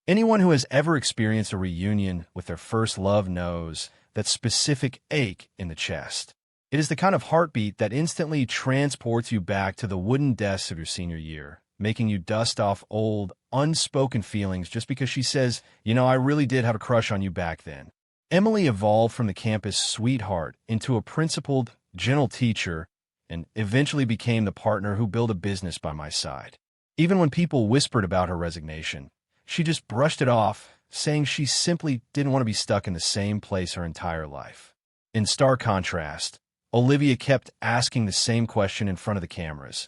Anyone who has ever experienced a reunion with their first love knows that specific ache in the chest. It is the kind of heartbeat that instantly transports you back to the wooden desks of your senior year, making you dust off old, unspoken feelings just because she says, I really did have a crush on you back then. Emily evolved from the campus sweetheart into a principled, gentle teacher and eventually became the partner who built a business by my side. Even when people whispered about her resignation, she just brushed it off, saying she simply didn't want to be stuck in the same place her entire life. In stark contrast, Olivia kept asking the same question in front of the cameras.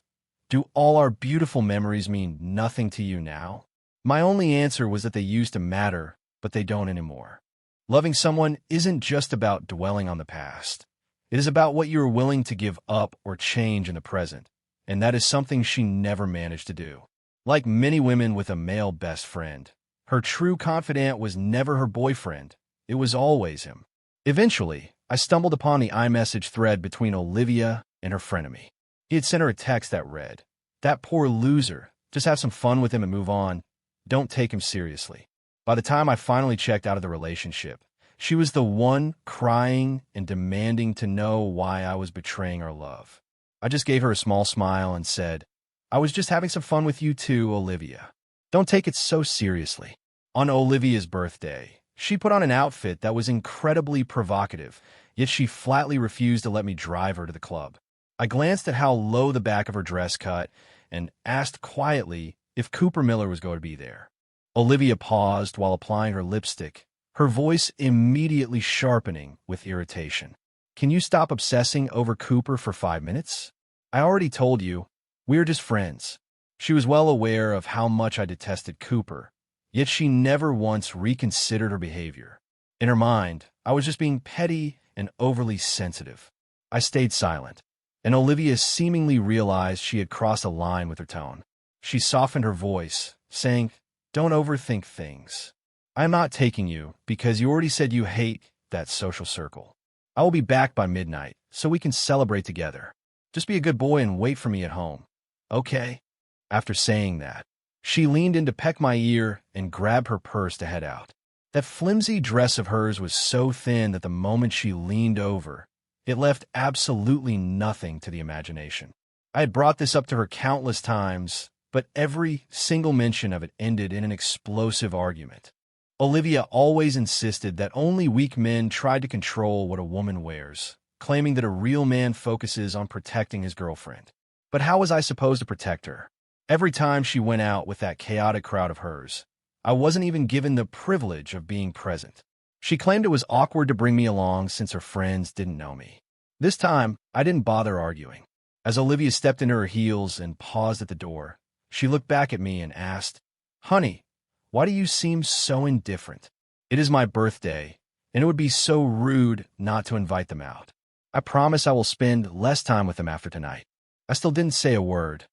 Do all our beautiful memories mean nothing to you now? My only answer was that they used to matter, but they don't anymore. Loving someone isn't just about dwelling on the past. It is about what you are willing to give up or change in the present, and that is something she never managed to do. Like many women with a male best friend, her true confidant was never her boyfriend. It was always him. Eventually, I stumbled upon the iMessage thread between Olivia and her frenemy. He had sent her a text that read, "That poor loser. Just have some fun with him and move on. Don't take him seriously." By the time I finally checked out of the relationship, she was the one crying and demanding to know why I was betraying our love. I just gave her a small smile and said, "I was just having some fun with you too, Olivia. Don't take it so seriously." On Olivia's birthday, she put on an outfit that was incredibly provocative, yet she flatly refused to let me drive her to the club. I glanced at how low the back of her dress cut and asked quietly if Cooper Miller was going to be there. Olivia paused while applying her lipstick, her voice immediately sharpening with irritation. "Can you stop obsessing over Cooper for 5 minutes? I already told you, we're just friends." She was well aware of how much I detested Cooper, yet she never once reconsidered her behavior. In her mind, I was just being petty and overly sensitive. I stayed silent, and Olivia seemingly realized she had crossed a line with her tone. She softened her voice, saying, "Don't overthink things. I am not taking you because you already said you hate that social circle. I will be back by midnight, so we can celebrate together. Just be a good boy and wait for me at home. Okay?" After saying that, she leaned in to peck my ear and grabbed her purse to head out. That flimsy dress of hers was so thin that the moment she leaned over, it left absolutely nothing to the imagination. I had brought this up to her countless times, but every single mention of it ended in an explosive argument. Olivia always insisted that only weak men tried to control what a woman wears, claiming that a real man focuses on protecting his girlfriend. But how was I supposed to protect her? Every time she went out with that chaotic crowd of hers, I wasn't even given the privilege of being present. She claimed it was awkward to bring me along since her friends didn't know me. This time, I didn't bother arguing. As Olivia stepped into her heels and paused at the door, she looked back at me and asked, "Honey, why do you seem so indifferent? It is my birthday, and it would be so rude not to invite them out. I promise I will spend less time with them after tonight." I still didn't say a word.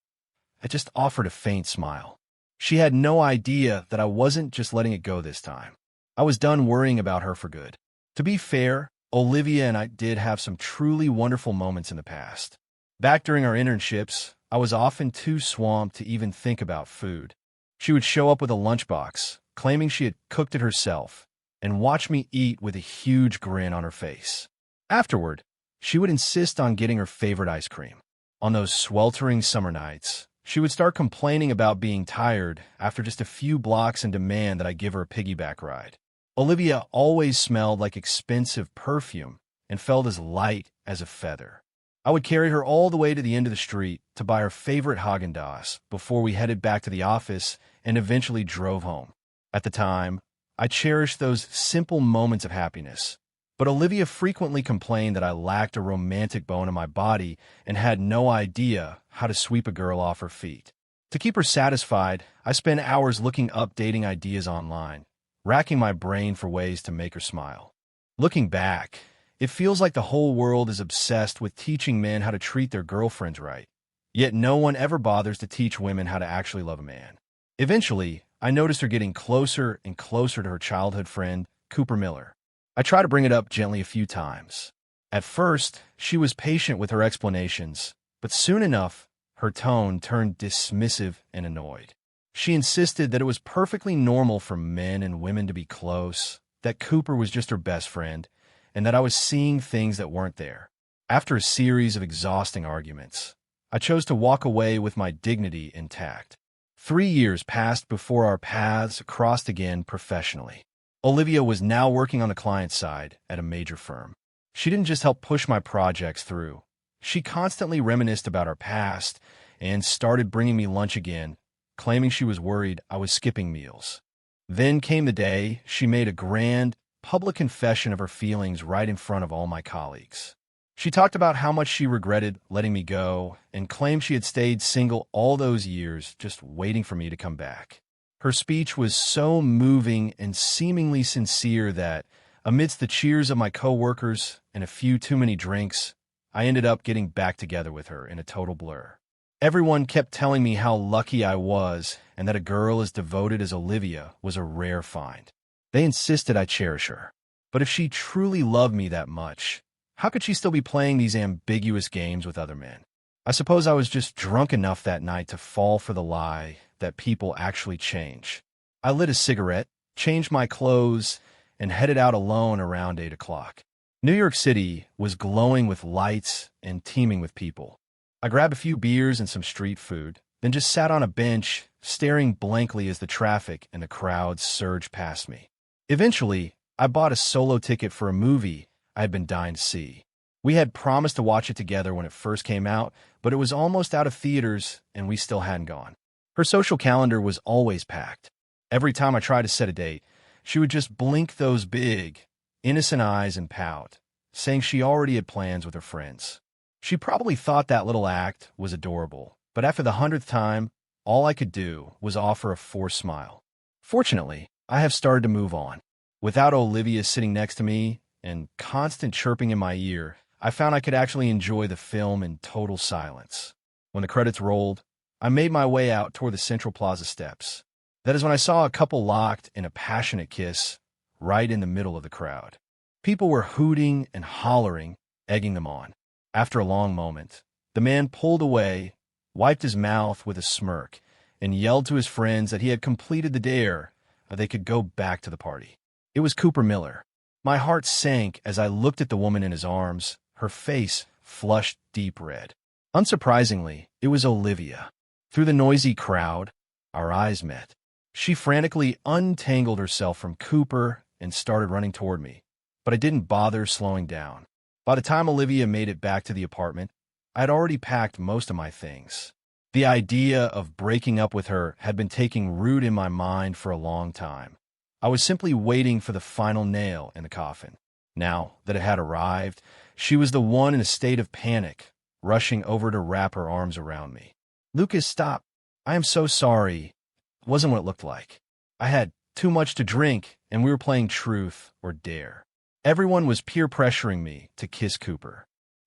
I just offered a faint smile. She had no idea that I wasn't just letting it go this time. I was done worrying about her for good. To be fair, Olivia and I did have some truly wonderful moments in the past. Back during our internships, I was often too swamped to even think about food. She would show up with a lunchbox, claiming she had cooked it herself, and watch me eat with a huge grin on her face. Afterward, she would insist on getting her favorite ice cream. On those sweltering summer nights, she would start complaining about being tired after just a few blocks and demand that I give her a piggyback ride. Olivia always smelled like expensive perfume and felt as light as a feather. I would carry her all the way to the end of the street to buy her favorite Haagen-Dazs before we headed back to the office and eventually drove home. At the time, I cherished those simple moments of happiness, but Olivia frequently complained that I lacked a romantic bone in my body and had no idea how to sweep a girl off her feet. To keep her satisfied, I spent hours looking up dating ideas online, racking my brain for ways to make her smile. Looking back, it feels like the whole world is obsessed with teaching men how to treat their girlfriends right, yet no one ever bothers to teach women how to actually love a man. Eventually, I noticed her getting closer and closer to her childhood friend, Cooper Miller. I tried to bring it up gently a few times. At first, she was patient with her explanations, but soon enough, her tone turned dismissive and annoyed. She insisted that it was perfectly normal for men and women to be close, that Cooper was just her best friend, and that I was seeing things that weren't there. After a series of exhausting arguments, I chose to walk away with my dignity intact. 3 years passed before our paths crossed again professionally. Olivia was now working on the client side at a major firm. She didn't just help push my projects through. She constantly reminisced about our past and started bringing me lunch again, claiming she was worried I was skipping meals. Then came the day she made a grand, public confession of her feelings right in front of all my colleagues. She talked about how much she regretted letting me go and claimed she had stayed single all those years just waiting for me to come back. Her speech was so moving and seemingly sincere that, amidst the cheers of my coworkers and a few too many drinks, I ended up getting back together with her in a total blur. Everyone kept telling me how lucky I was and that a girl as devoted as Olivia was a rare find. They insisted I cherish her. But if she truly loved me that much, how could she still be playing these ambiguous games with other men? I suppose I was just drunk enough that night to fall for the lie that people actually change. I lit a cigarette, changed my clothes, and headed out alone around 8 o'clock. New York City was glowing with lights and teeming with people. I grabbed a few beers and some street food, then just sat on a bench, staring blankly as the traffic and the crowds surged past me. Eventually, I bought a solo ticket for a movie I had been dying to see. We had promised to watch it together when it first came out, but it was almost out of theaters and we still hadn't gone. Her social calendar was always packed. Every time I tried to set a date, she would just blink those big, innocent eyes and pout, saying she already had plans with her friends. She probably thought that little act was adorable, but after the 100th time, all I could do was offer a forced smile. Fortunately, I have started to move on. Without Olivia sitting next to me and constant chirping in my ear, I found I could actually enjoy the film in total silence. When the credits rolled, I made my way out toward the Central Plaza steps. That is when I saw a couple locked in a passionate kiss right in the middle of the crowd. People were hooting and hollering, egging them on. After a long moment, the man pulled away, wiped his mouth with a smirk, and yelled to his friends that he had completed the dare, or they could go back to the party. It was Cooper Miller. My heart sank as I looked at the woman in his arms, her face flushed deep red. Unsurprisingly, it was Olivia. Through the noisy crowd, our eyes met. She frantically untangled herself from Cooper and started running toward me, but I didn't bother slowing down. By the time Olivia made it back to the apartment, I had already packed most of my things. The idea of breaking up with her had been taking root in my mind for a long time. I was simply waiting for the final nail in the coffin. Now that it had arrived, she was the one in a state of panic, rushing over to wrap her arms around me. "Lucas, stop. I am so sorry. It wasn't what it looked like. I had too much to drink, and we were playing truth or dare." Everyone was peer pressuring me to kiss Cooper.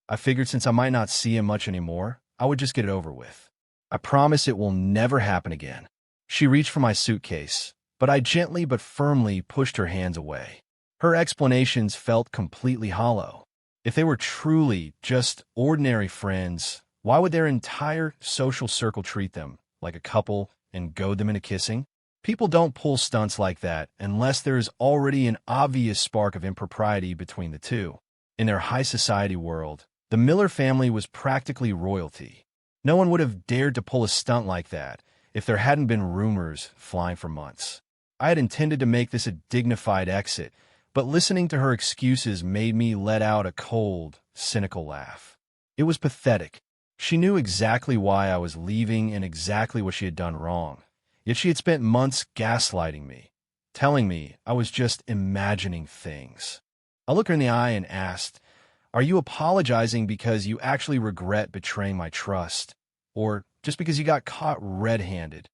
I figured since I might not see him much anymore, I would just get it over with. "I promise it will never happen again." She reached for my suitcase, but I gently but firmly pushed her hands away. Her explanations felt completely hollow. If they were truly just ordinary friends, why would their entire social circle treat them like a couple and goad them into kissing? People don't pull stunts like that unless there is already an obvious spark of impropriety between the two. In their high society world, the Miller family was practically royalty. No one would have dared to pull a stunt like that if there hadn't been rumors flying for months. I had intended to make this a dignified exit, but listening to her excuses made me let out a cold, cynical laugh. It was pathetic. She knew exactly why I was leaving and exactly what she had done wrong. Yet she had spent months gaslighting me, telling me I was just imagining things. I looked her in the eye and asked, "Are you apologizing because you actually regret betraying my trust, or just because you got caught red-handed?"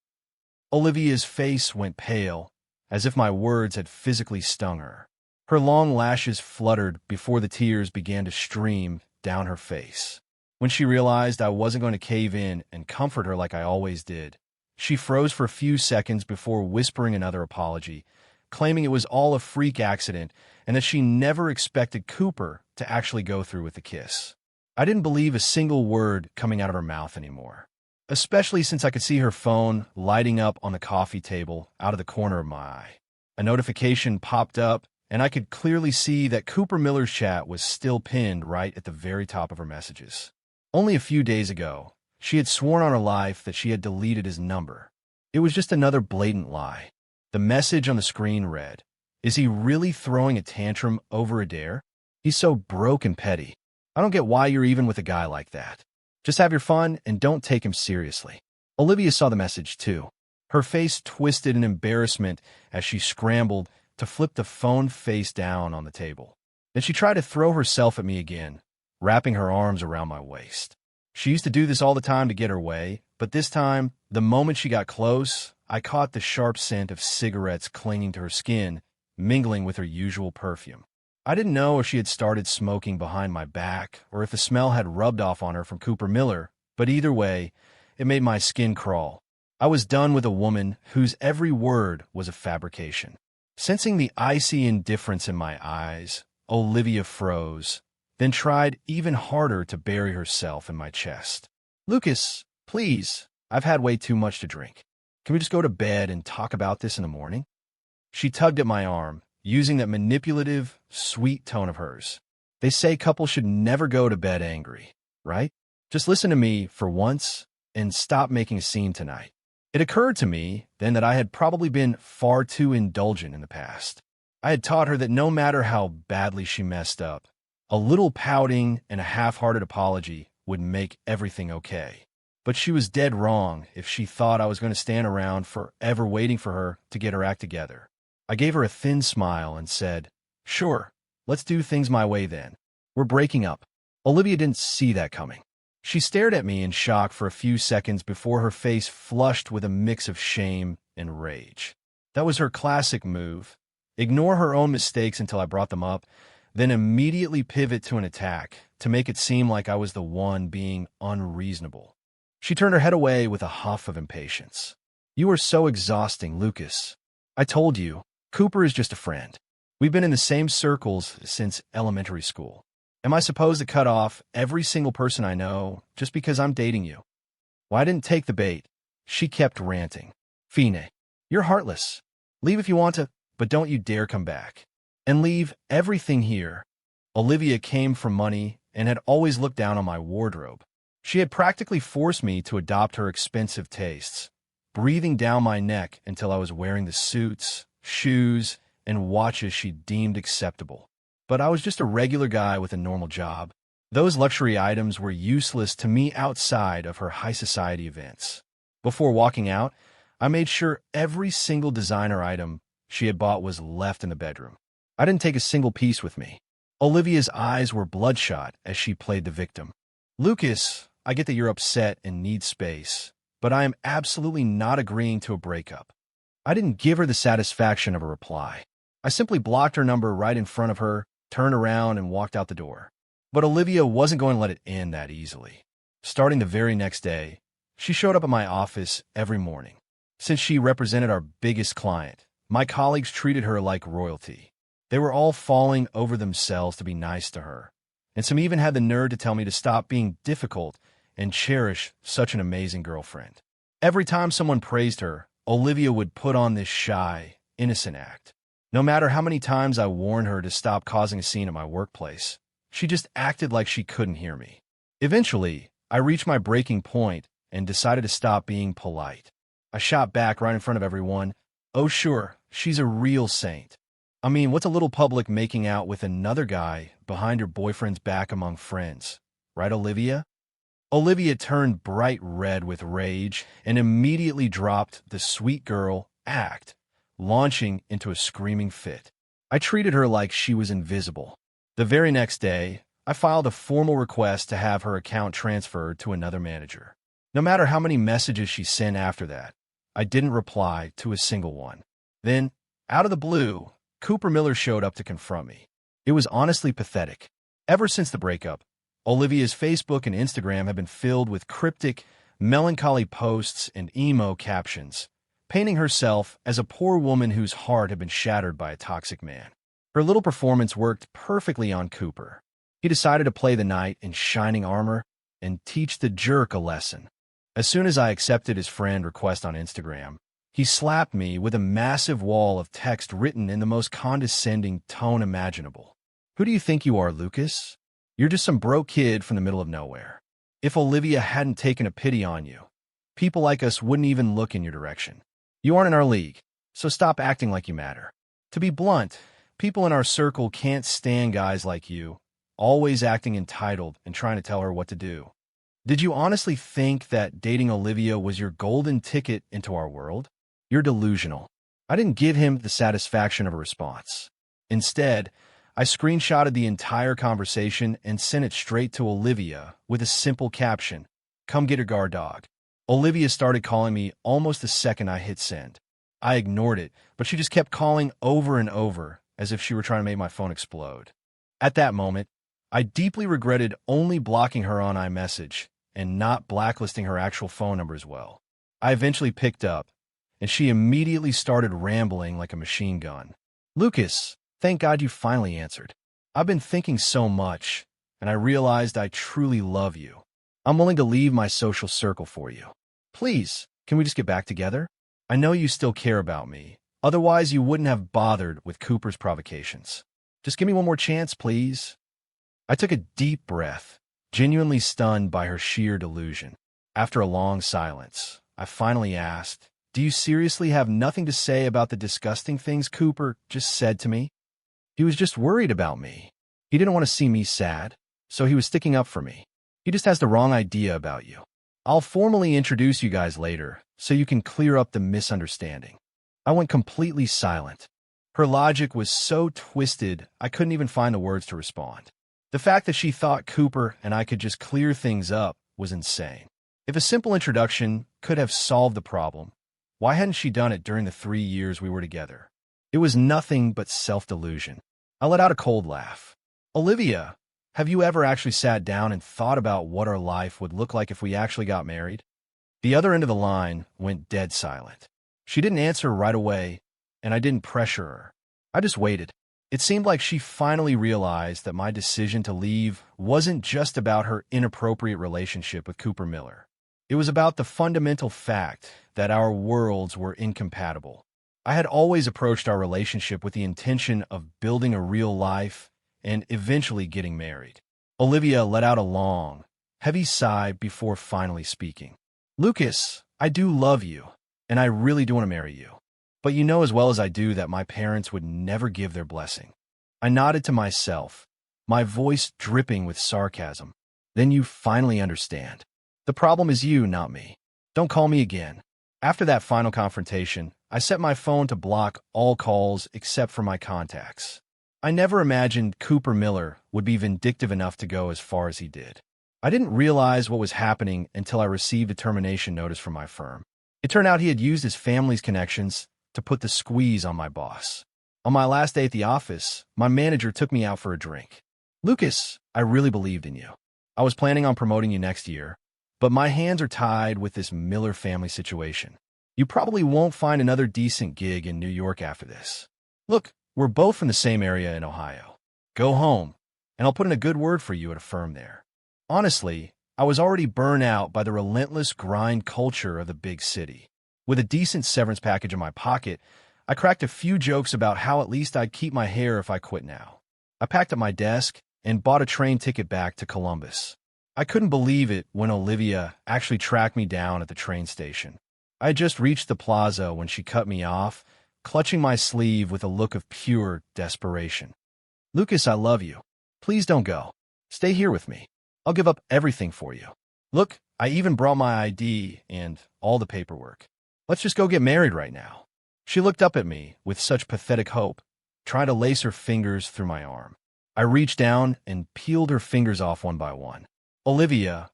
Olivia's face went pale, as if my words had physically stung her. Her long lashes fluttered before the tears began to stream down her face. When she realized I wasn't going to cave in and comfort her like I always did, she froze for a few seconds before whispering another apology, claiming it was all a freak accident and that she never expected Cooper to actually go through with the kiss. I didn't believe a single word coming out of her mouth anymore. especially since I could see her phone lighting up on the coffee table out of the corner of my eye. A notification popped up, and I could clearly see that Cooper Miller's chat was still pinned right at the very top of her messages. Only a few days ago, she had sworn on her life that she had deleted his number. It was just another blatant lie. The message on the screen read, "Is he really throwing a tantrum over a dare? He's so broke and petty. I don't get why you're even with a guy like that. Just have your fun and don't take him seriously." Olivia saw the message too. Her face twisted in embarrassment as she scrambled to flip the phone face down on the table. Then she tried to throw herself at me again, wrapping her arms around my waist. She used to do this all the time to get her way, but this time, the moment she got close, I caught the sharp scent of cigarettes clinging to her skin, mingling with her usual perfume. I didn't know if she had started smoking behind my back or if the smell had rubbed off on her from Cooper Miller, but either way, it made my skin crawl. I was done with a woman whose every word was a fabrication. Sensing the icy indifference in my eyes, Olivia froze, then tried even harder to bury herself in my chest. "Lucas, please, I've had way too much to drink. Can we just go to bed and talk about this in the morning?" She tugged at my arm, using that manipulative, sweet tone of hers. They say couples should never go to bed angry, right? Just listen to me for once and stop making a scene tonight. It occurred to me then that I had probably been far too indulgent in the past. I had taught her that no matter how badly she messed up, a little pouting and a half-hearted apology would make everything okay. But she was dead wrong if she thought I was going to stand around forever waiting for her to get her act together. I gave her a thin smile and said, "Sure, let's do things my way then. We're breaking up." Olivia didn't see that coming. She stared at me in shock for a few seconds before her face flushed with a mix of shame and rage. That was her classic move. Ignore her own mistakes until I brought them up, then immediately pivot to an attack to make it seem like I was the one being unreasonable. She turned her head away with a huff of impatience. "You are so exhausting, Lucas. I told you, Cooper is just a friend. We've been in the same circles since elementary school. Am I supposed to cut off every single person I know just because I'm dating you?" "Well, I didn't take the bait." She kept ranting. "Fine, you're heartless. Leave if you want to, but don't you dare come back. And leave everything here." Olivia came from money and had always looked down on my wardrobe. She had practically forced me to adopt her expensive tastes, breathing down my neck until I was wearing the suits, shoes, and watches she deemed acceptable. But I was just a regular guy with a normal job. Those luxury items were useless to me outside of her high society events. Before walking out, I made sure every single designer item she had bought was left in the bedroom. I didn't take a single piece with me. Olivia's eyes were bloodshot as she played the victim. "Lucas, I get that you're upset and need space, but I am absolutely not agreeing to a breakup." I didn't give her the satisfaction of a reply. I simply blocked her number right in front of her, turned around, and walked out the door. But Olivia wasn't going to let it end that easily. Starting the very next day, she showed up at my office every morning. Since she represented our biggest client, my colleagues treated her like royalty. They were all falling over themselves to be nice to her, and some even had the nerve to tell me to stop being difficult and cherish such an amazing girlfriend. Every time someone praised her, Olivia would put on this shy, innocent act. No matter how many times I warned her to stop causing a scene at my workplace, she just acted like she couldn't hear me. Eventually, I reached my breaking point and decided to stop being polite. I shot back right in front of everyone. "Oh sure, she's a real saint. I mean, what's a little public making out with another guy behind your boyfriend's back among friends? Right, Olivia?" Olivia turned bright red with rage and immediately dropped the sweet girl act, launching into a screaming fit. I treated her like she was invisible. The very next day, I filed a formal request to have her account transferred to another manager. No matter how many messages she sent after that, I didn't reply to a single one. Then, out of the blue, Cooper Miller showed up to confront me. It was honestly pathetic. Ever since the breakup, Olivia's Facebook and Instagram have been filled with cryptic, melancholy posts and emo captions, painting herself as a poor woman whose heart had been shattered by a toxic man. Her little performance worked perfectly on Cooper. He decided to play the knight in shining armor and teach the jerk a lesson. As soon as I accepted his friend request on Instagram, he slapped me with a massive wall of text written in the most condescending tone imaginable. Who do you think you are, Lucas? You're just some broke kid from the middle of nowhere. If Olivia hadn't taken a pity on you, people like us wouldn't even look in your direction. You aren't in our league, so stop acting like you matter. To be blunt, people in our circle can't stand guys like you, always acting entitled and trying to tell her what to do. Did you honestly think that dating Olivia was your golden ticket into our world? You're delusional. I didn't give him the satisfaction of a response. Instead, I screenshotted the entire conversation and sent it straight to Olivia with a simple caption, "Come get her guard dog." Olivia started calling me almost the second I hit send. I ignored it, but she just kept calling over and over as if she were trying to make my phone explode. At that moment, I deeply regretted only blocking her on iMessage and not blacklisting her actual phone number as well. I eventually picked up, and she immediately started rambling like a machine gun. "Lucas, thank God you finally answered. I've been thinking so much, and I realized I truly love you. I'm willing to leave my social circle for you. Please, can we just get back together? I know you still care about me. Otherwise, you wouldn't have bothered with Cooper's provocations. Just give me one more chance, please." I took a deep breath, genuinely stunned by her sheer delusion. After a long silence, I finally asked, "Do you seriously have nothing to say about the disgusting things Cooper just said to me?" "He was just worried about me. He didn't want to see me sad, so he was sticking up for me. He just has the wrong idea about you. I'll formally introduce you guys later, so you can clear up the misunderstanding." I went completely silent. Her logic was so twisted, I couldn't even find the words to respond. The fact that she thought Cooper and I could just clear things up was insane. If a simple introduction could have solved the problem, why hadn't she done it during the 3 years we were together? It was nothing but self-delusion. I let out a cold laugh. "Olivia, have you ever actually sat down and thought about what our life would look like if we actually got married?" The other end of the line went dead silent. She didn't answer right away, and I didn't pressure her. I just waited. It seemed like she finally realized that my decision to leave wasn't just about her inappropriate relationship with Cooper Miller. It was about the fundamental fact that our worlds were incompatible. I had always approached our relationship with the intention of building a real life and eventually getting married. Olivia let out a long, heavy sigh before finally speaking. "Lucas, I do love you, and I really do want to marry you. But you know as well as I do that my parents would never give their blessing." I nodded to myself, my voice dripping with sarcasm. "Then you finally understand. The problem is you, not me. Don't call me again." After that final confrontation, I set my phone to block all calls except for my contacts. I never imagined Cooper Miller would be vindictive enough to go as far as he did. I didn't realize what was happening until I received a termination notice from my firm. It turned out he had used his family's connections to put the squeeze on my boss. On my last day at the office, my manager took me out for a drink. "Lucas, I really believed in you. I was planning on promoting you next year, but my hands are tied with this Miller family situation. You probably won't find another decent gig in New York after this. Look, we're both from the same area in Ohio. Go home, and I'll put in a good word for you at a firm there." Honestly, I was already burnt out by the relentless grind culture of the big city. With a decent severance package in my pocket, I cracked a few jokes about how at least I'd keep my hair if I quit now. I packed up my desk and bought a train ticket back to Columbus. I couldn't believe it when Olivia actually tracked me down at the train station. I had just reached the plaza when she cut me off, clutching my sleeve with a look of pure desperation. "Lucas, I love you. Please don't go. Stay here with me. I'll give up everything for you. Look, I even brought my ID and all the paperwork. Let's just go get married right now." She looked up at me with such pathetic hope, trying to lace her fingers through my arm. I reached down and peeled her fingers off one by one. "Olivia,"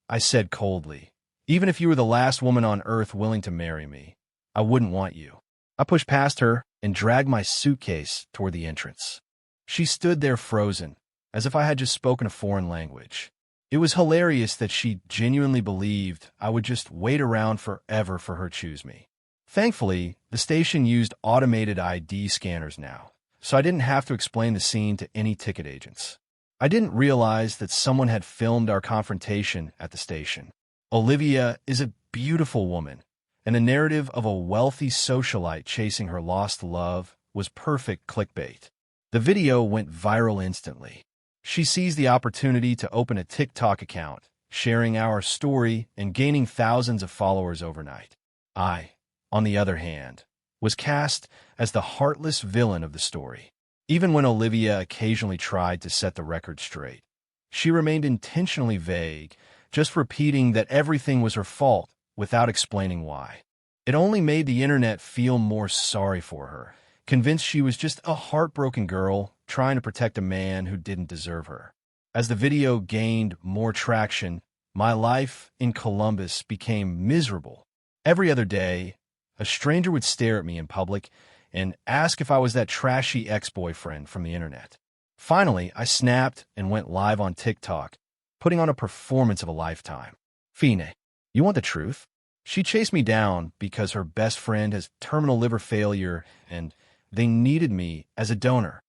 I said coldly, "even if you were the last woman on earth willing to marry me, I wouldn't want you." I pushed past her and dragged my suitcase toward the entrance. She stood there frozen, as if I had just spoken a foreign language. It was hilarious that she genuinely believed I would just wait around forever for her to choose me. Thankfully, the station used automated ID scanners now, so I didn't have to explain the scene to any ticket agents. I didn't realize that someone had filmed our confrontation at the station. Olivia is a beautiful woman, and the narrative of a wealthy socialite chasing her lost love was perfect clickbait. The video went viral instantly. She seized the opportunity to open a TikTok account, sharing our story and gaining thousands of followers overnight. I, on the other hand, was cast as the heartless villain of the story. Even when Olivia occasionally tried to set the record straight, she remained intentionally vague, just repeating that everything was her fault without explaining why. It only made the internet feel more sorry for her, convinced she was just a heartbroken girl trying to protect a man who didn't deserve her. As the video gained more traction, my life in Columbus became miserable. Every other day, a stranger would stare at me in public and ask if I was that trashy ex-boyfriend from the internet. Finally, I snapped and went live on TikTok, putting on a performance of a lifetime. Fine, you want the truth? She chased me down because her best friend has terminal liver failure and they needed me as a donor.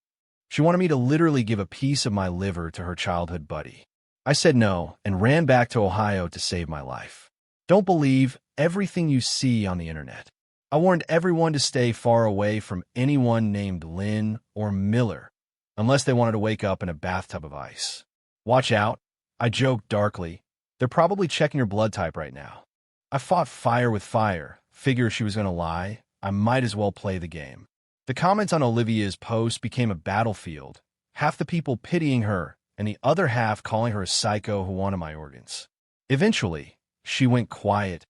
She wanted me to literally give a piece of my liver to her childhood buddy. I said no and ran back to Ohio to save my life. Don't believe everything you see on the internet. I warned everyone to stay far away from anyone named Lynn or Miller, unless they wanted to wake up in a bathtub of ice. Watch out, I joked darkly. They're probably checking your blood type right now. I fought fire with fire, figure she was going to lie. I might as well play the game. The comments on Olivia's post became a battlefield, half the people pitying her and the other half calling her a psycho who wanted my organs. Eventually, she went quiet,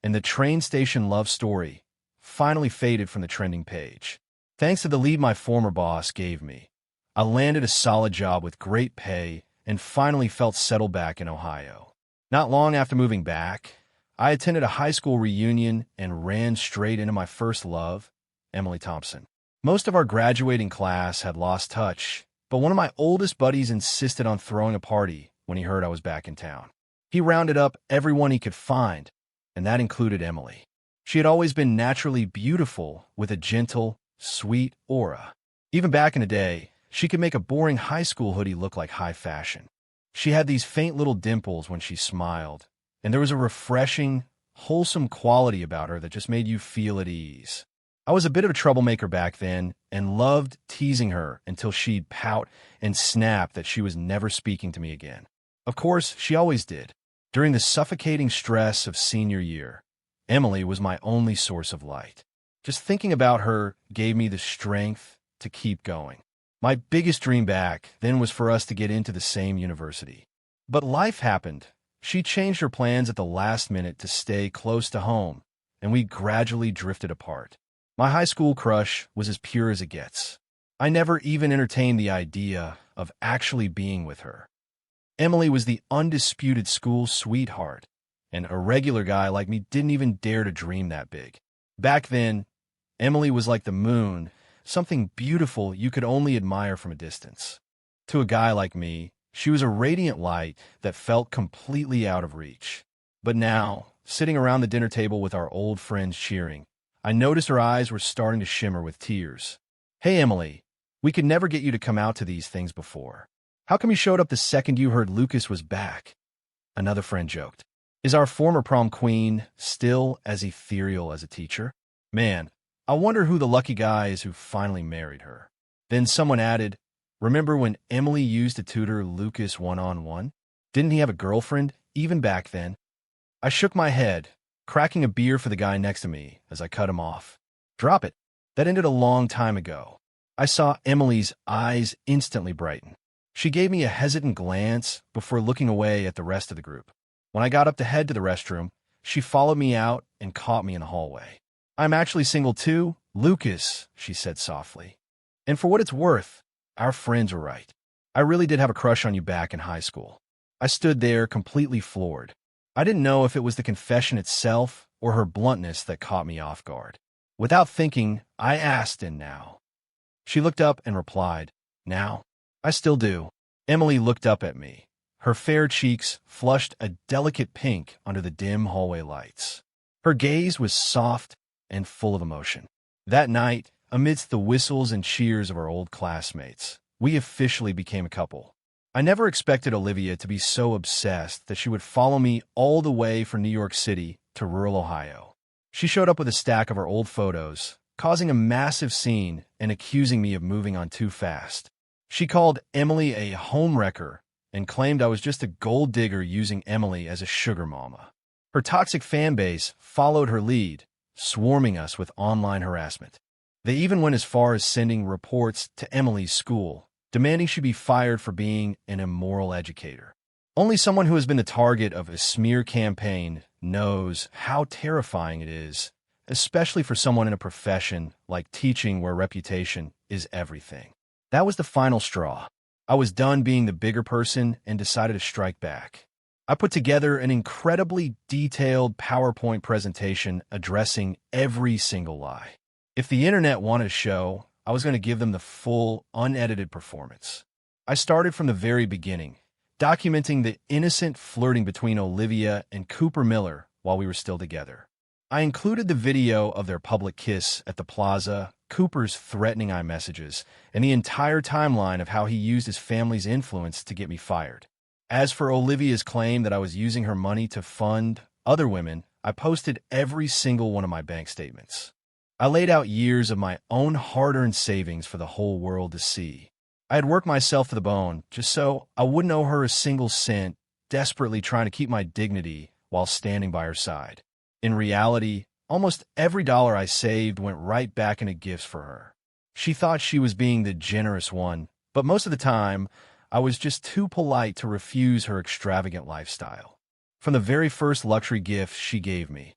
and the train station love story finally faded from the trending page. Thanks to the lead my former boss gave me, I landed a solid job with great pay and finally felt settled back in Ohio. Not long after moving back, I attended a high school reunion and ran straight into my first love, Emily Thompson. Most of our graduating class had lost touch, but one of my oldest buddies insisted on throwing a party when he heard I was back in town. He rounded up everyone he could find, and that included Emily. She had always been naturally beautiful with a gentle, sweet aura. Even back in the day, she could make a boring high school hoodie look like high fashion. She had these faint little dimples when she smiled, and there was a refreshing, wholesome quality about her that just made you feel at ease. I was a bit of a troublemaker back then and loved teasing her until she'd pout and snap that she was never speaking to me again. Of course, she always did. During the suffocating stress of senior year, Emily was my only source of light. Just thinking about her gave me the strength to keep going. My biggest dream back then was for us to get into the same university. But life happened. She changed her plans at the last minute to stay close to home, and we gradually drifted apart. My high school crush was as pure as it gets. I never even entertained the idea of actually being with her. Emily was the undisputed school sweetheart, and a regular guy like me didn't even dare to dream that big. Back then, Emily was like the moon, something beautiful you could only admire from a distance. To a guy like me, she was a radiant light that felt completely out of reach. But now, sitting around the dinner table with our old friends cheering, I noticed her eyes were starting to shimmer with tears. Hey, Emily, we could never get you to come out to these things before. How come you showed up the second you heard Lucas was back? Another friend joked. Is our former prom queen still as ethereal as a teacher? Man, I wonder who the lucky guy is who finally married her. Then someone added, remember when Emily used to tutor Lucas one-on-one? Didn't he have a girlfriend, even back then? I shook my head, cracking a beer for the guy next to me as I cut him off. Drop it. That ended a long time ago. I saw Emily's eyes instantly brighten. She gave me a hesitant glance before looking away at the rest of the group. When I got up to head to the restroom, she followed me out and caught me in the hallway. I'm actually single too, Lucas, she said softly. And for what it's worth, our friends were right. I really did have a crush on you back in high school. I stood there completely floored. I didn't know if it was the confession itself or her bluntness that caught me off guard. Without thinking, I asked, and now? She looked up and replied, now? I still do. Emily looked up at me. Her fair cheeks flushed a delicate pink under the dim hallway lights. Her gaze was soft and full of emotion. That night, amidst the whistles and cheers of our old classmates, we officially became a couple. I never expected Olivia to be so obsessed that she would follow me all the way from New York City to rural Ohio. She showed up with a stack of her old photos, causing a massive scene and accusing me of moving on too fast. She called Emily a homewrecker and claimed I was just a gold digger using Emily as a sugar mama. Her toxic fan base followed her lead, swarming us with online harassment. They even went as far as sending reports to Emily's school, demanding she be fired for being an immoral educator. Only someone who has been the target of a smear campaign knows how terrifying it is, especially for someone in a profession like teaching where reputation is everything. That was the final straw. I was done being the bigger person and decided to strike back. I put together an incredibly detailed PowerPoint presentation addressing every single lie. If the internet wanted a show, I was going to give them the full, unedited performance. I started from the very beginning, documenting the innocent flirting between Olivia and Cooper Miller while we were still together. I included the video of their public kiss at the plaza, Cooper's threatening iMessages, and the entire timeline of how he used his family's influence to get me fired. As for Olivia's claim that I was using her money to fund other women, I posted every single one of my bank statements. I laid out years of my own hard-earned savings for the whole world to see. I had worked myself to the bone just so I wouldn't owe her a single cent, desperately trying to keep my dignity while standing by her side. In reality, almost every dollar I saved went right back into gifts for her. She thought she was being the generous one, but most of the time, I was just too polite to refuse her extravagant lifestyle. From the very first luxury gift she gave me,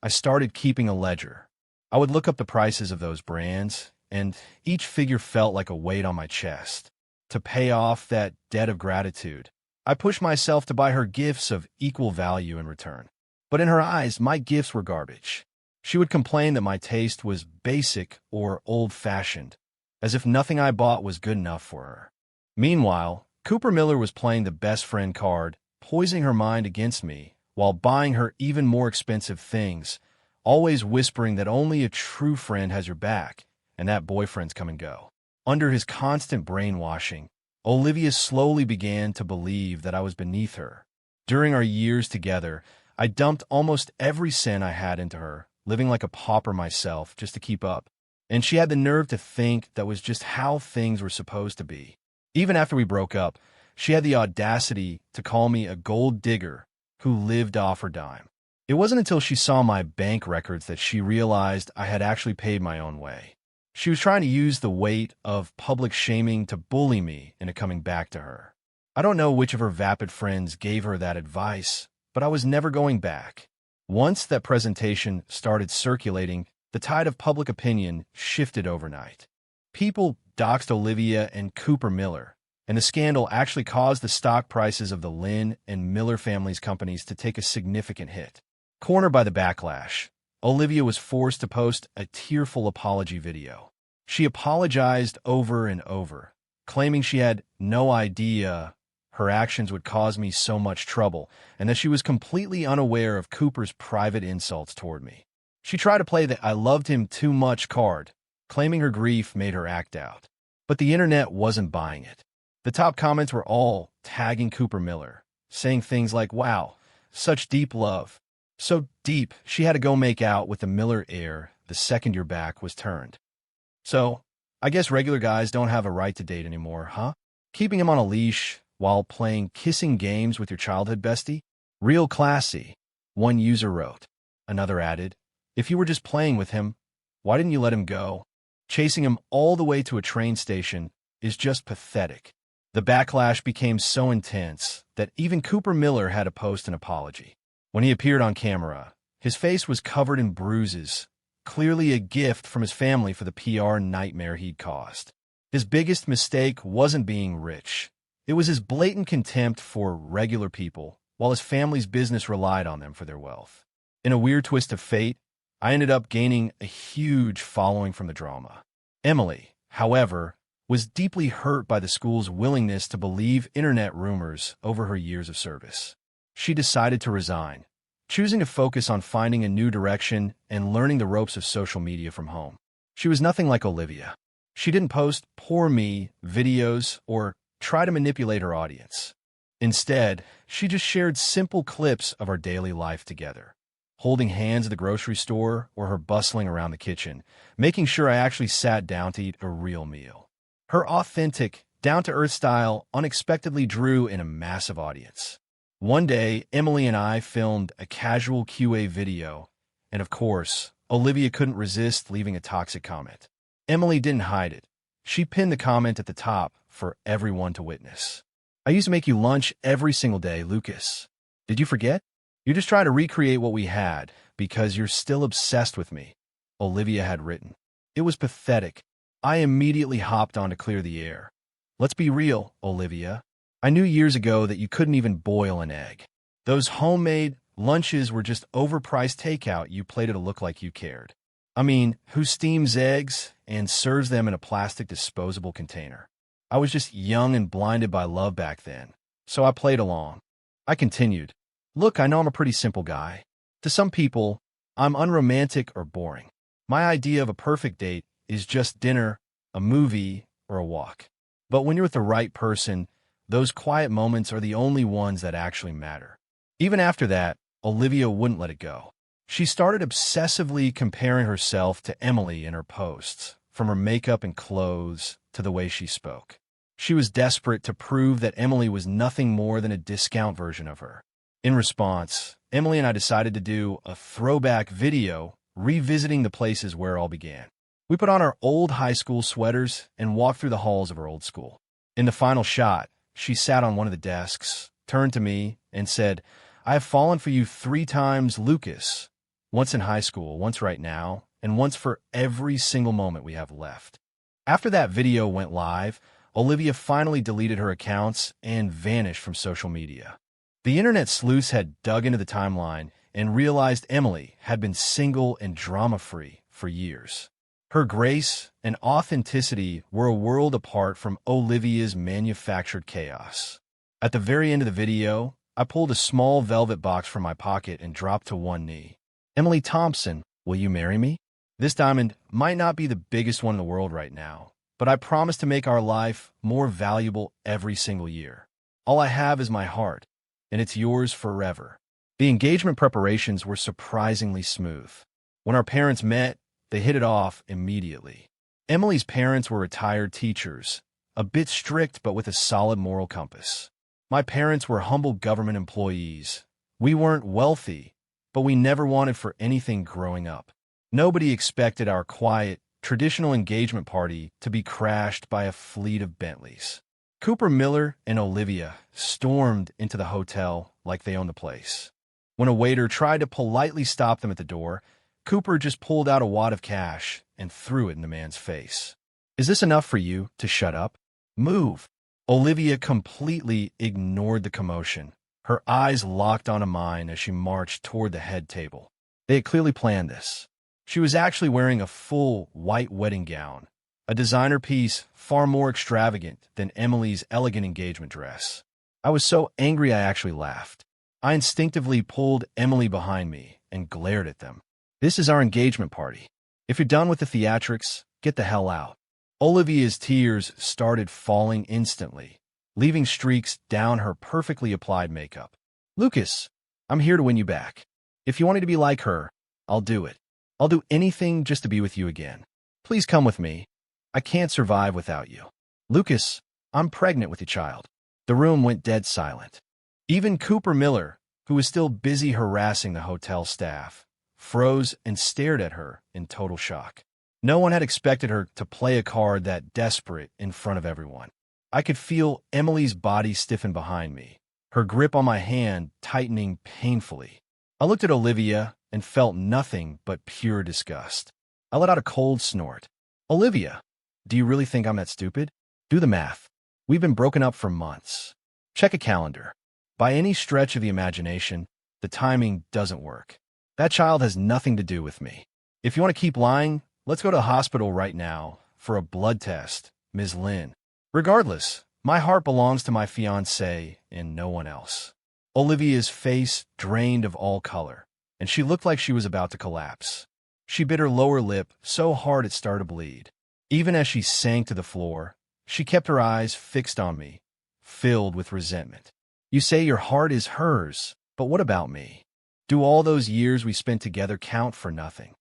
I started keeping a ledger. I would look up the prices of those brands, and each figure felt like a weight on my chest. To pay off that debt of gratitude, I pushed myself to buy her gifts of equal value in return. But in her eyes, my gifts were garbage. She would complain that my taste was basic or old-fashioned, as if nothing I bought was good enough for her. Meanwhile, Cooper Miller was playing the best friend card, poisoning her mind against me, while buying her even more expensive things, always whispering that only a true friend has your back, and that boyfriends come and go. Under his constant brainwashing, Olivia slowly began to believe that I was beneath her. During our years together, I dumped almost every cent I had into her, living like a pauper myself just to keep up. And she had the nerve to think that was just how things were supposed to be. Even after we broke up, she had the audacity to call me a gold digger who lived off her dime. It wasn't until she saw my bank records that she realized I had actually paid my own way. She was trying to use the weight of public shaming to bully me into coming back to her. I don't know which of her vapid friends gave her that advice, but I was never going back. Once that presentation started circulating, the tide of public opinion shifted overnight. People doxed Olivia and Cooper Miller, and the scandal actually caused the stock prices of the Lynn and Miller families' companies to take a significant hit. Cornered by the backlash, Olivia was forced to post a tearful apology video. She apologized over and over, claiming she had no idea her actions would cause me so much trouble, and that she was completely unaware of Cooper's private insults toward me. She tried to play the "I loved him too much" card, claiming her grief made her act out. But the internet wasn't buying it. The top comments were all tagging Cooper Miller, saying things like, "Wow, such deep love. So deep, she had to go make out with the Miller heir the second your back was turned." So, I guess regular guys don't have a right to date anymore, huh? Keeping him on a leash while playing kissing games with your childhood bestie? Real classy, one user wrote. Another added, "If you were just playing with him, why didn't you let him go? Chasing him all the way to a train station is just pathetic." The backlash became so intense that even Cooper Miller had to post an apology. When he appeared on camera, his face was covered in bruises, clearly a gift from his family for the PR nightmare he'd caused. His biggest mistake wasn't being rich. It was his blatant contempt for regular people, while his family's business relied on them for their wealth. In a weird twist of fate, I ended up gaining a huge following from the drama. Emily, however, was deeply hurt by the school's willingness to believe internet rumors over her years of service. She decided to resign, choosing to focus on finding a new direction and learning the ropes of social media from home. She was nothing like Olivia. She didn't post "poor me" videos or try to manipulate her audience. Instead, she just shared simple clips of our daily life together, holding hands at the grocery store or her bustling around the kitchen, making sure I actually sat down to eat a real meal. Her authentic, down-to-earth style unexpectedly drew in a massive audience. One day, Emily and I filmed a casual QA video, and of course, Olivia couldn't resist leaving a toxic comment. Emily didn't hide it. She pinned the comment at the top for everyone to witness. "I used to make you lunch every single day, Lucas. Did you forget? You're just trying to recreate what we had because you're still obsessed with me," Olivia had written. It was pathetic. I immediately hopped on to clear the air. "Let's be real, Olivia. I knew years ago that you couldn't even boil an egg. Those homemade lunches were just overpriced takeout you played to look like you cared. I mean, who steams eggs and serves them in a plastic disposable container? I was just young and blinded by love back then, so I played along." I continued, "Look, I know I'm a pretty simple guy. To some people, I'm unromantic or boring. My idea of a perfect date is just dinner, a movie, or a walk. But when you're with the right person, those quiet moments are the only ones that actually matter." Even after that, Olivia wouldn't let it go. She started obsessively comparing herself to Emily in her posts, from her makeup and clothes to the way she spoke. She was desperate to prove that Emily was nothing more than a discount version of her. In response, Emily and I decided to do a throwback video revisiting the places where it all began. We put on our old high school sweaters and walked through the halls of her old school. In the final shot, she sat on one of the desks, turned to me, and said, "I have fallen for you 3 times, Lucas. Once in high school, once right now, and once for every single moment we have left." After that video went live, Olivia finally deleted her accounts and vanished from social media. The internet sleuths had dug into the timeline and realized Emily had been single and drama-free for years. Her grace and authenticity were a world apart from Olivia's manufactured chaos. At the very end of the video, I pulled a small velvet box from my pocket and dropped to one knee. "Emily Thompson, will you marry me? This diamond might not be the biggest one in the world right now, but I promise to make our life more valuable every single year. All I have is my heart, and it's yours forever." The engagement preparations were surprisingly smooth. When our parents met, they hit it off immediately. Emily's parents were retired teachers, a bit strict but with a solid moral compass. My parents were humble government employees. We weren't wealthy, but we never wanted for anything growing up. Nobody expected our quiet, traditional engagement party to be crashed by a fleet of Bentleys. Cooper Miller and Olivia stormed into the hotel like they owned the place. When a waiter tried to politely stop them at the door, Cooper just pulled out a wad of cash and threw it in the man's face. "Is this enough for you to shut up? Move." Olivia completely ignored the commotion, her eyes locked onto mine as she marched toward the head table. They had clearly planned this. She was actually wearing a full white wedding gown, a designer piece far more extravagant than Emily's elegant engagement dress. I was so angry I actually laughed. I instinctively pulled Emily behind me and glared at them. "This is our engagement party. If you're done with the theatrics, get the hell out." Olivia's tears started falling instantly, leaving streaks down her perfectly applied makeup. "Lucas, I'm here to win you back. If you want me to be like her, I'll do it. I'll do anything just to be with you again. Please come with me. I can't survive without you. Lucas, I'm pregnant with your child." The room went dead silent. Even Cooper Miller, who was still busy harassing the hotel staff, froze and stared at her in total shock. No one had expected her to play a card that desperate in front of everyone. I could feel Emily's body stiffen behind me, her grip on my hand tightening painfully. I looked at Olivia and felt nothing but pure disgust. I let out a cold snort. "Olivia, do you really think I'm that stupid? Do the math. We've been broken up for months. Check a calendar. By any stretch of the imagination, the timing doesn't work. That child has nothing to do with me. If you want to keep lying, let's go to the hospital right now for a blood test, Ms. Lin. Regardless, my heart belongs to my fiancé and no one else." Olivia's face drained of all color, and she looked like she was about to collapse. She bit her lower lip so hard it started to bleed. Even as she sank to the floor, she kept her eyes fixed on me, filled with resentment. You say your heart is hers, but what about me? Do all those years we spent together count for nothing?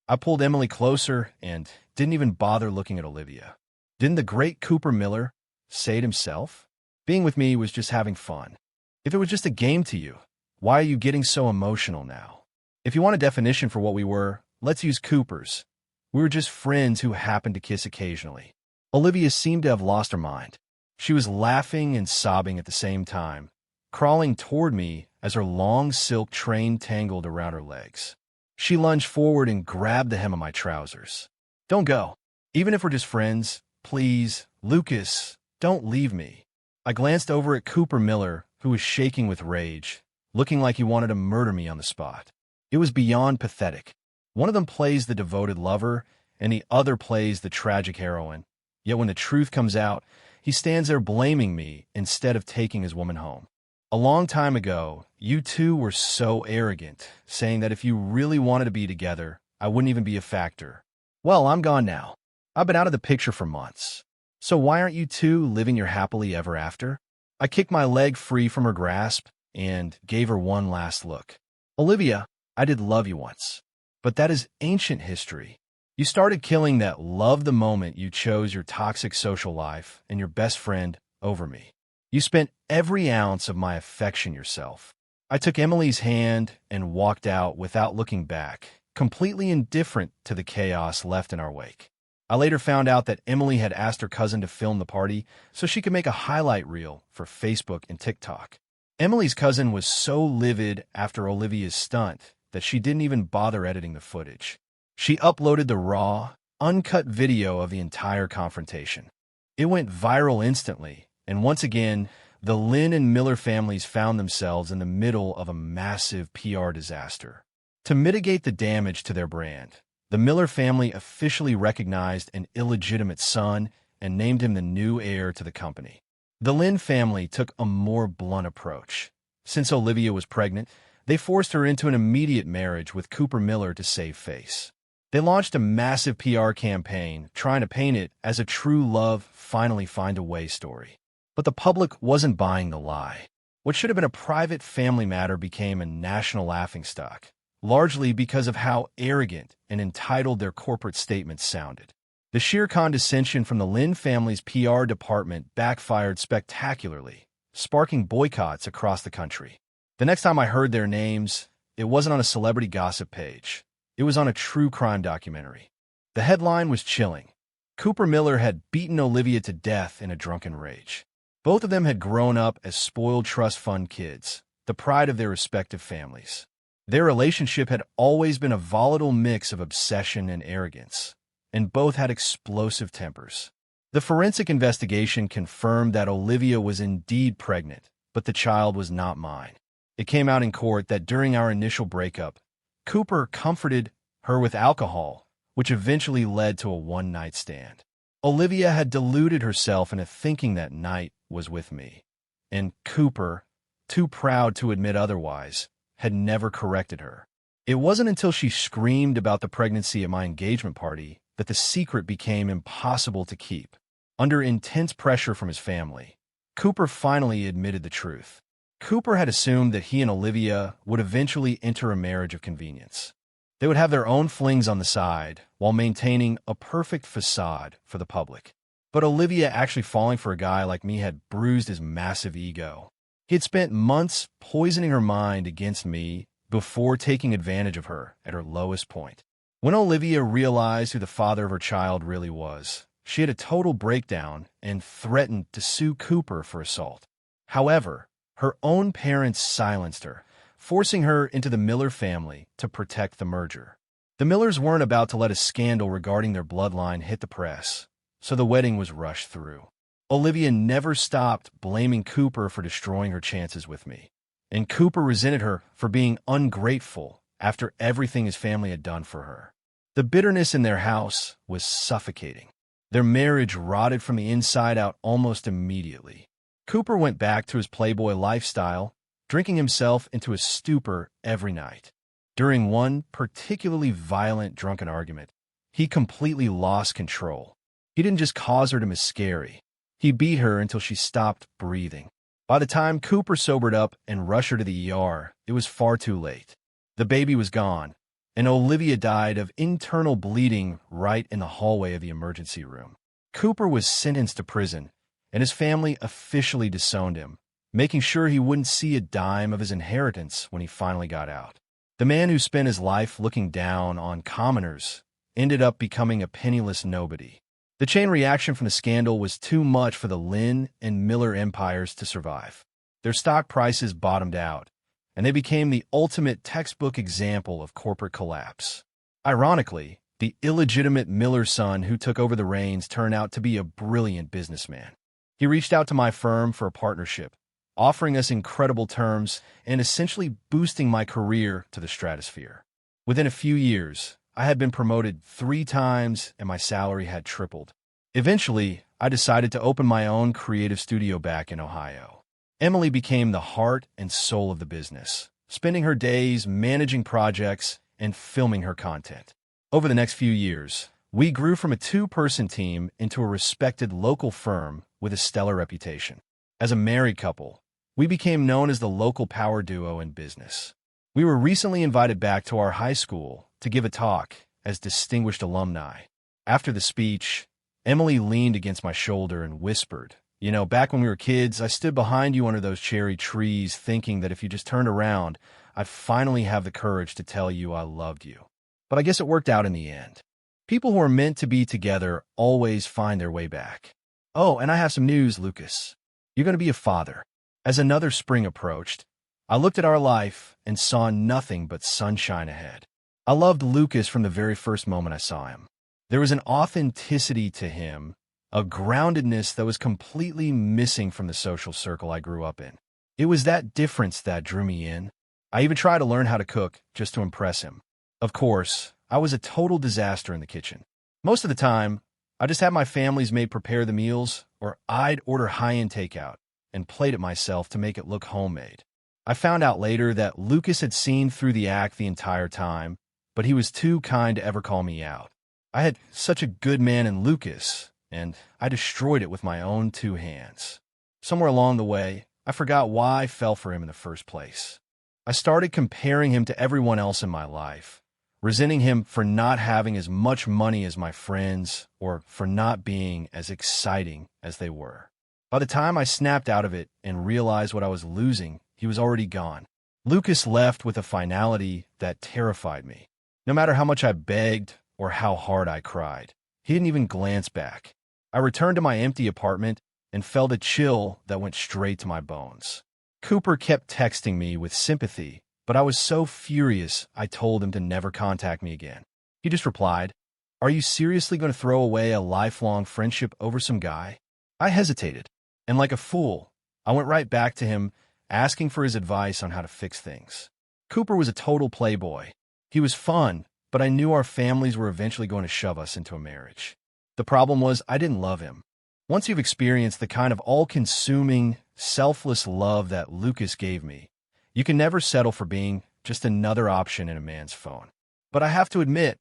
I pulled Emily closer and didn't even bother looking at Olivia. Didn't the great Cooper Miller say it himself? Being with me was just having fun. If it was just a game to you, why are you getting so emotional now? If you want a definition for what we were, let's use Cooper's. We were just friends who happened to kiss occasionally. Olivia seemed to have lost her mind. She was laughing and sobbing at the same time, crawling toward me as her long silk train tangled around her legs. She lunged forward and grabbed the hem of my trousers. Don't go. Even if we're just friends, please, Lucas, don't leave me. I glanced over at Cooper Miller, who was shaking with rage, looking like he wanted to murder me on the spot. It was beyond pathetic. One of them plays the devoted lover, and the other plays the tragic heroine. Yet when the truth comes out, he stands there blaming me instead of taking his woman home. A long time ago, you two were so arrogant, saying that if you really wanted to be together, I wouldn't even be a factor. Well, I'm gone now. I've been out of the picture for months. So why aren't you two living your happily ever after? I kicked my leg free from her grasp and gave her one last look. Olivia, I did love you once, but that is ancient history. You started killing that love the moment you chose your toxic social life and your best friend over me. You spent every ounce of my affection yourself. I took Emily's hand and walked out without looking back, completely indifferent to the chaos left in our wake. I later found out that Emily had asked her cousin to film the party so she could make a highlight reel for Facebook and TikTok. Emily's cousin was so livid after Olivia's stunt that she didn't even bother editing the footage. She uploaded the raw, uncut video of the entire confrontation. It went viral instantly, and once again, the Lynn and Miller families found themselves in the middle of a massive PR disaster. To mitigate the damage to their brand, the Miller family officially recognized an illegitimate son and named him the new heir to the company. The Lynn family took a more blunt approach. Since Olivia was pregnant, they forced her into an immediate marriage with Cooper Miller to save face. They launched a massive PR campaign trying to paint it as a true love, finally find a way story. But the public wasn't buying the lie. What should have been a private family matter became a national laughingstock, largely because of how arrogant and entitled their corporate statements sounded. The sheer condescension from the Lynn family's PR department backfired spectacularly, sparking boycotts across the country. The next time I heard their names, it wasn't on a celebrity gossip page. It was on a true crime documentary. The headline was chilling. Cooper Miller had beaten Olivia to death in a drunken rage. Both of them had grown up as spoiled trust fund kids, the pride of their respective families. Their relationship had always been a volatile mix of obsession and arrogance, and both had explosive tempers. The forensic investigation confirmed that Olivia was indeed pregnant, but the child was not mine. It came out in court that during our initial breakup, Cooper comforted her with alcohol, which eventually led to a one-night stand. Olivia had deluded herself into thinking that night was with me, and Cooper, too proud to admit otherwise, had never corrected her. It wasn't until she screamed about the pregnancy at my engagement party that the secret became impossible to keep. Under intense pressure from his family, Cooper finally admitted the truth. Cooper had assumed that he and Olivia would eventually enter a marriage of convenience. They would have their own flings on the side while maintaining a perfect facade for the public. But Olivia actually falling for a guy like me had bruised his massive ego. He had spent months poisoning her mind against me before taking advantage of her at her lowest point. When Olivia realized who the father of her child really was, she had a total breakdown and threatened to sue Cooper for assault. However, her own parents silenced her, forcing her into the Miller family to protect the merger. The Millers weren't about to let a scandal regarding their bloodline hit the press, so the wedding was rushed through. Olivia never stopped blaming Cooper for destroying her chances with me, and Cooper resented her for being ungrateful after everything his family had done for her. The bitterness in their house was suffocating. Their marriage rotted from the inside out almost immediately. Cooper went back to his playboy lifestyle, drinking himself into a stupor every night. During one particularly violent drunken argument, he completely lost control. He didn't just cause her to miscarry. He beat her until she stopped breathing. By the time Cooper sobered up and rushed her to the ER, it was far too late. The baby was gone, and Olivia died of internal bleeding right in the hallway of the emergency room. Cooper was sentenced to prison, and his family officially disowned him, making sure he wouldn't see a dime of his inheritance when he finally got out. The man who spent his life looking down on commoners ended up becoming a penniless nobody. The chain reaction from the scandal was too much for the Lynn and Miller empires to survive. Their stock prices bottomed out, and they became the ultimate textbook example of corporate collapse. Ironically, the illegitimate Miller son who took over the reins turned out to be a brilliant businessman. He reached out to my firm for a partnership, offering us incredible terms and essentially boosting my career to the stratosphere. Within a few years, I had been promoted 3 times and my salary had tripled. Eventually, I decided to open my own creative studio back in Ohio. Emily became the heart and soul of the business, spending her days managing projects and filming her content. Over the next few years, we grew from a 2-person team into a respected local firm with a stellar reputation. As a married couple, we became known as the local power duo in business. We were recently invited back to our high school to give a talk as distinguished alumni. After the speech, Emily leaned against my shoulder and whispered, "You know, back when we were kids, I stood behind you under those cherry trees thinking that if you just turned around, I'd finally have the courage to tell you I loved you. But I guess it worked out in the end. People who are meant to be together always find their way back. Oh, and I have some news, Lucas. You're going to be a father." As another spring approached, I looked at our life and saw nothing but sunshine ahead. I loved Lucas from the very first moment I saw him. There was an authenticity to him, a groundedness that was completely missing from the social circle I grew up in. It was that difference that drew me in. I even tried to learn how to cook just to impress him. Of course, I was a total disaster in the kitchen. Most of the time, I just had my family's maid prepare the meals, or I'd order high-end takeout and plate it myself to make it look homemade. I found out later that Lucas had seen through the act the entire time, but he was too kind to ever call me out. I had such a good man in Lucas, and I destroyed it with my own 2 hands. Somewhere along the way, I forgot why I fell for him in the first place. I started comparing him to everyone else in my life, resenting him for not having as much money as my friends or for not being as exciting as they were. By the time I snapped out of it and realized what I was losing, he was already gone. Lucas left with a finality that terrified me. No matter how much I begged or how hard I cried, he didn't even glance back. I returned to my empty apartment and felt a chill that went straight to my bones. Cooper kept texting me with sympathy, but I was so furious I told him to never contact me again. He just replied, "Are you seriously going to throw away a lifelong friendship over some guy?" I hesitated, and like a fool, I went right back to him, asking for his advice on how to fix things. Cooper was a total playboy. He was fun, but I knew our families were eventually going to shove us into a marriage. The problem was I didn't love him. Once you've experienced the kind of all-consuming, selfless love that Lucas gave me, you can never settle for being just another option in a man's phone. But I have to admit,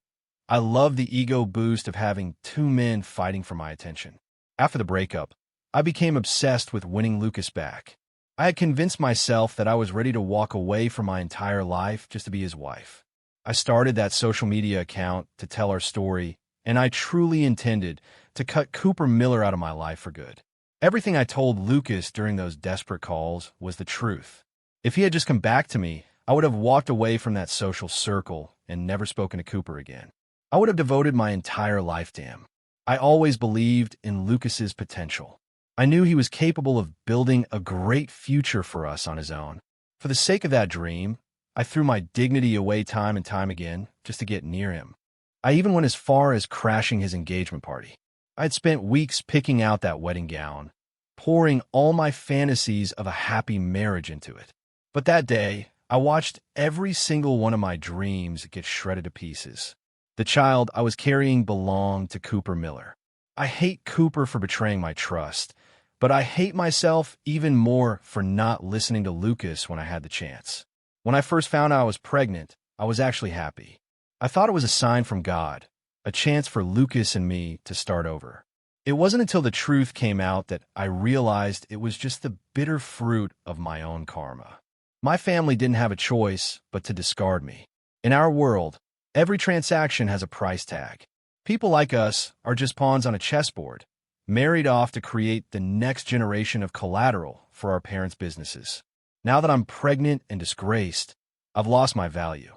I love the ego boost of having 2 men fighting for my attention. After the breakup, I became obsessed with winning Lucas back. I had convinced myself that I was ready to walk away from my entire life just to be his wife. I started that social media account to tell our story, and I truly intended to cut Cooper Miller out of my life for good. Everything I told Lucas during those desperate calls was the truth. If he had just come back to me, I would have walked away from that social circle and never spoken to Cooper again. I would have devoted my entire life to him. I always believed in Lucas's potential. I knew he was capable of building a great future for us on his own. For the sake of that dream, I threw my dignity away time and time again just to get near him. I even went as far as crashing his engagement party. I had spent weeks picking out that wedding gown, pouring all my fantasies of a happy marriage into it. But that day, I watched every single one of my dreams get shredded to pieces. The child I was carrying belonged to Cooper Miller. I hate Cooper for betraying my trust, but I hate myself even more for not listening to Lucas when I had the chance. When I first found out I was pregnant, I was actually happy. I thought it was a sign from God, a chance for Lucas and me to start over. It wasn't until the truth came out that I realized it was just the bitter fruit of my own karma. My family didn't have a choice but to discard me. In our world, every transaction has a price tag. People like us are just pawns on a chessboard, married off to create the next generation of collateral for our parents' businesses. Now that I'm pregnant and disgraced, I've lost my value.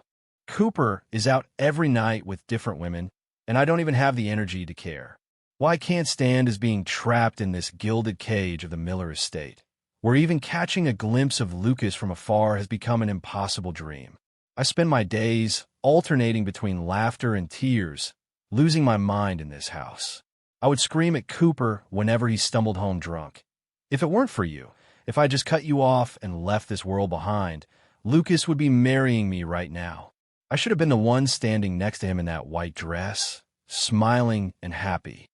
Cooper is out every night with different women, and I don't even have the energy to care. What I can't stand is being trapped in this gilded cage of the Miller estate, where even catching a glimpse of Lucas from afar has become an impossible dream. I spend my days alternating between laughter and tears, losing my mind in this house. I would scream at Cooper whenever he stumbled home drunk. If it weren't for you, if I just cut you off and left this world behind, Lucas would be marrying me right now. I should have been the one standing next to him in that white dress, smiling and happy.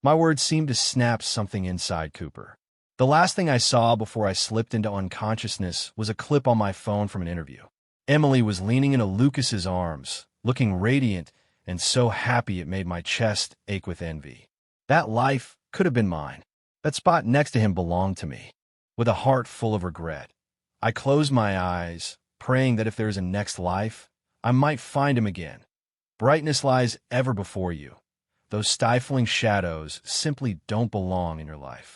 My words seemed to snap something inside Cooper. The last thing I saw before I slipped into unconsciousness was a clip on my phone from an interview. Emily was leaning into Lucas's arms, looking radiant and so happy it made my chest ache with envy. That life could have been mine. That spot next to him belonged to me. With a heart full of regret, I closed my eyes, praying that if there is a next life, I might find him again. Brightness lies ever before you. Those stifling shadows simply don't belong in your life.